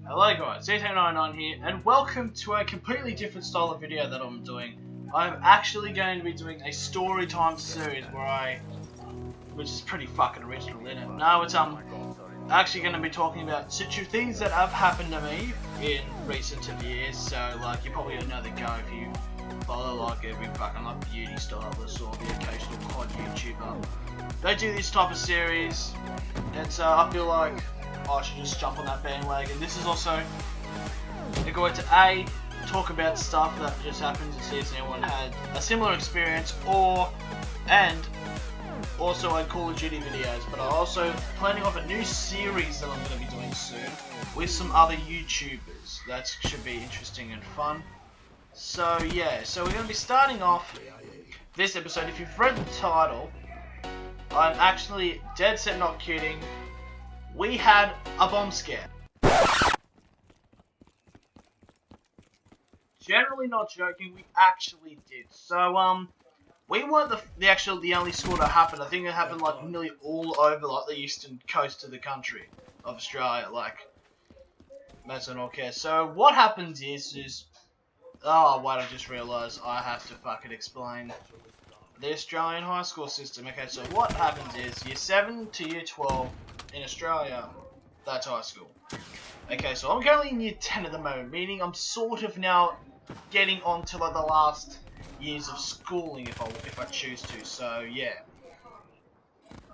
Hello guys, StoryTime here, and welcome to a completely different style of video that I'm doing. I'm actually going to be doing a story time series which is pretty fucking original, isn't it? No, it's actually going to be talking about things that have happened to me in recent years. So like you probably know the go if you follow like every fucking like beauty stylist or the occasional COD YouTuber. They do this type of series, and so I feel like I should just jump on that bandwagon. This is also going to talk about stuff that just happened to see if anyone had a similar experience, and also a Call of Duty videos. But I'm also planning off a new series that I'm going to be doing soon with some other YouTubers. That should be interesting and fun. So yeah, so we're going to be starting off this episode. If you've read the title, I'm actually dead set not kidding. We had a bomb scare. Generally not joking, we actually did. So, we weren't the only school that happened. I think it happened like nearly all over like the eastern coast of the country of Australia, like that's an okay. So what happens is oh wait, I just realised I have to fucking explain the Australian high school system. Okay, so what happens is year 7 to year 12 in Australia, that's high school. Okay, so I'm currently in year 10 at the moment, meaning I'm sort of now getting on to like the last years of schooling if I choose to. So yeah.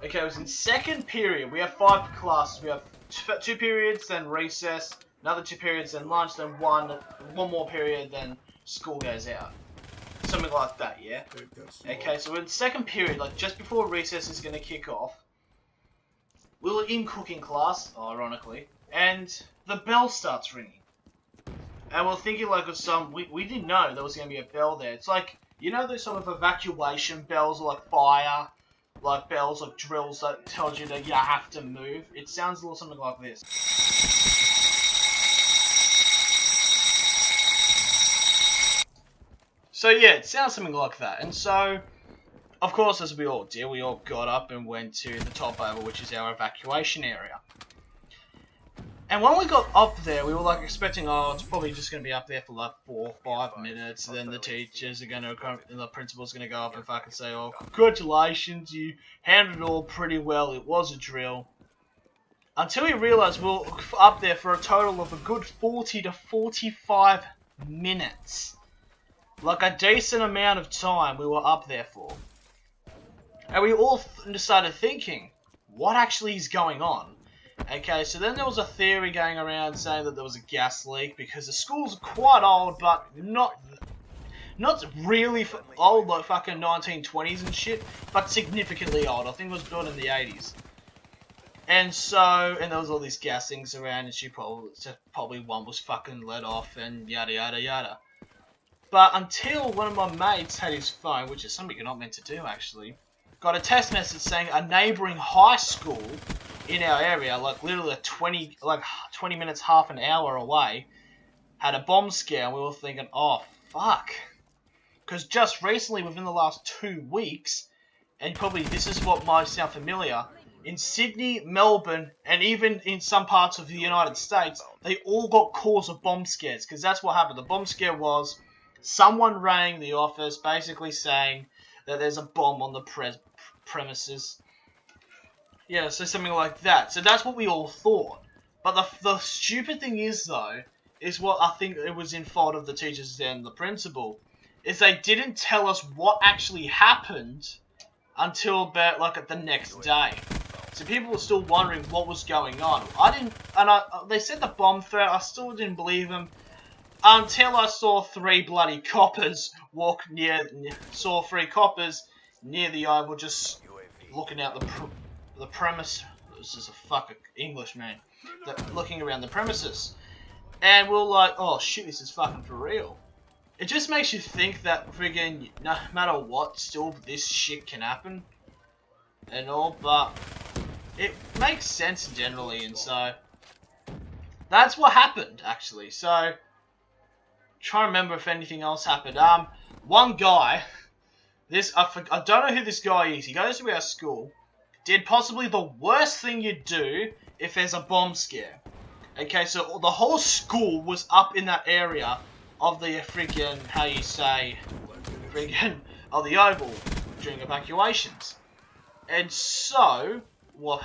Okay, it was in second period. We have 5 classes. We have 2 periods, then recess, another 2 periods, then lunch, then one more period, then school goes out. Something like that, yeah? Okay, so in second period, like just before recess is going to kick off, we were in cooking class, ironically, and the bell starts ringing. And we're thinking like of we didn't know there was going to be a bell there. It's like, you know those sort of evacuation bells, or like fire, like bells, like drills that tells you that you have to move? It sounds a little something like this. So yeah, it sounds something like that. And so, of course, as we all did, we all got up and went to the top level, which is our evacuation area. And when we got up there, we were like expecting, oh, it's probably just going to be up there for like 4 or 5 minutes. And then the teachers are going to come, and the principal's going to go up and fucking say, oh, congratulations, you handled it all pretty well. It was a drill. Until we realised we were up there for a total of a good 40 to 45 minutes. Like a decent amount of time we were up there for. And we all started thinking, what actually is going on? Okay, so then there was a theory going around saying that there was a gas leak because the school's quite old, but not really old, like fucking 1920s and shit, but significantly old. I think it was built in the 80s. And there was all these gas things around, and probably one was fucking let off and yada yada yada. But until one of my mates had his phone, which is something you're not meant to do actually, got a text message saying a neighbouring high school in our area, like literally 20 minutes, half an hour away, had a bomb scare, and we were thinking, oh fuck. Because just recently, within the last 2 weeks, and probably this is what might sound familiar, in Sydney, Melbourne, and even in some parts of the United States, they all got calls of bomb scares, because that's what happened. The bomb scare was someone rang the office basically saying that there's a bomb on the premises. Yeah, so something like that. So that's what we all thought. But the stupid thing is, though, is what I think it was in fault of the teachers and the principal, is they didn't tell us what actually happened until about like the next day. So people were still wondering what was going on. They said the bomb threat. I still didn't believe them. Until I saw 3 bloody coppers saw 3 coppers near the oval, just looking out the premise. This is a fucking English man. Looking around the premises, and we're like, oh shit, this is fucking for real. It just makes you think that friggin' no matter what, still this shit can happen and all, but it makes sense generally, and so that's what happened actually. So try to remember if anything else happened. One guy, I don't know who this guy is. He goes to our school. Did possibly the worst thing you'd do if there's a bomb scare. Okay, so the whole school was up in that area of the friggin', how you say, friggin', of the Oval during evacuations. And so, well,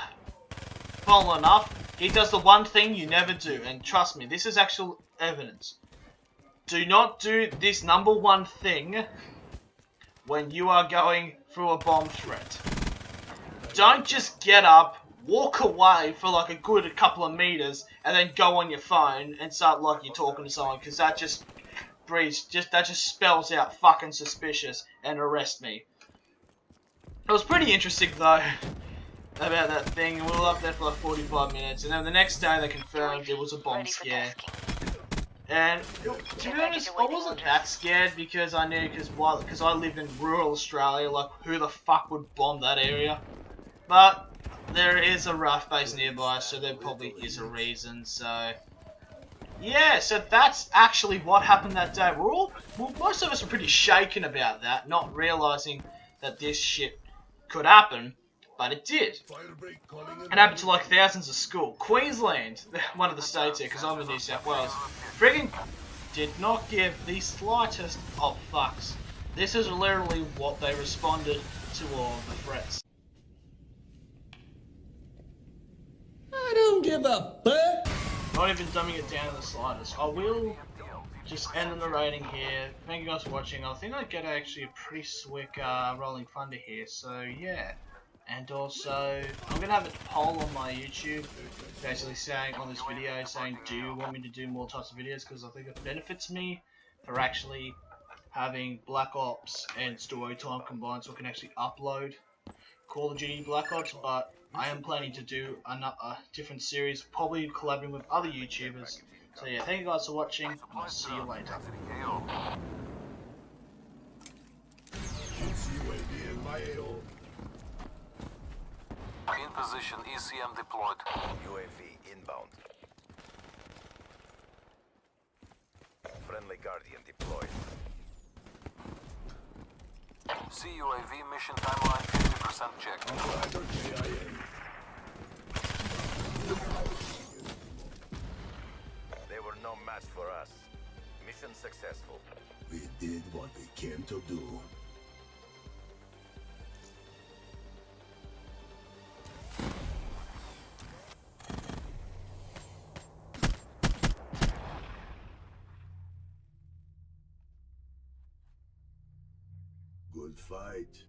funnily enough, he does the one thing you never do, and trust me, this is actual evidence. Do not do this number one thing when you are going through a bomb threat. Don't just get up, walk away for like a good couple of meters, and then go on your phone and start like you're talking to someone, because that just spells out fucking suspicious and arrest me. It was pretty interesting though about that thing, and we were up there for like 45 minutes, and then the next day they confirmed it was a bomb scare. And to be honest, I wasn't that scared because I knew, because I live in rural Australia, like who the fuck would bomb that area? But there is a RAF base nearby, so there probably is a reason. So yeah, so that's actually what happened that day. Most of us were pretty shaken about that, not realizing that this shit could happen, but it did. It happened to like thousands of schools. Queensland, one of the states here, because I'm in New South Wales, friggin' did not give the slightest of fucks. This is literally what they responded to all of the threats. I don't give a fuck. Not even dumbing it down to the slightest. I will just end the narrating here. Thank you guys for watching. I think I get actually a pretty slick rolling thunder here, so yeah. And also, I'm gonna have a poll on my YouTube, basically saying on this video, saying, do you want me to do more types of videos? Because I think it benefits me for actually having Black Ops and StoryTime combined, so I can actually upload Call of Duty Black Ops. But I am planning to do a different series, probably collaborating with other YouTubers. So yeah, thank you guys for watching, and I'll see you later. In position, ECM deployed. UAV inbound. Friendly Guardian deployed. CUAV mission timeline 50% check. They were no match for us. Mission successful. We did what we came to do. Good fight.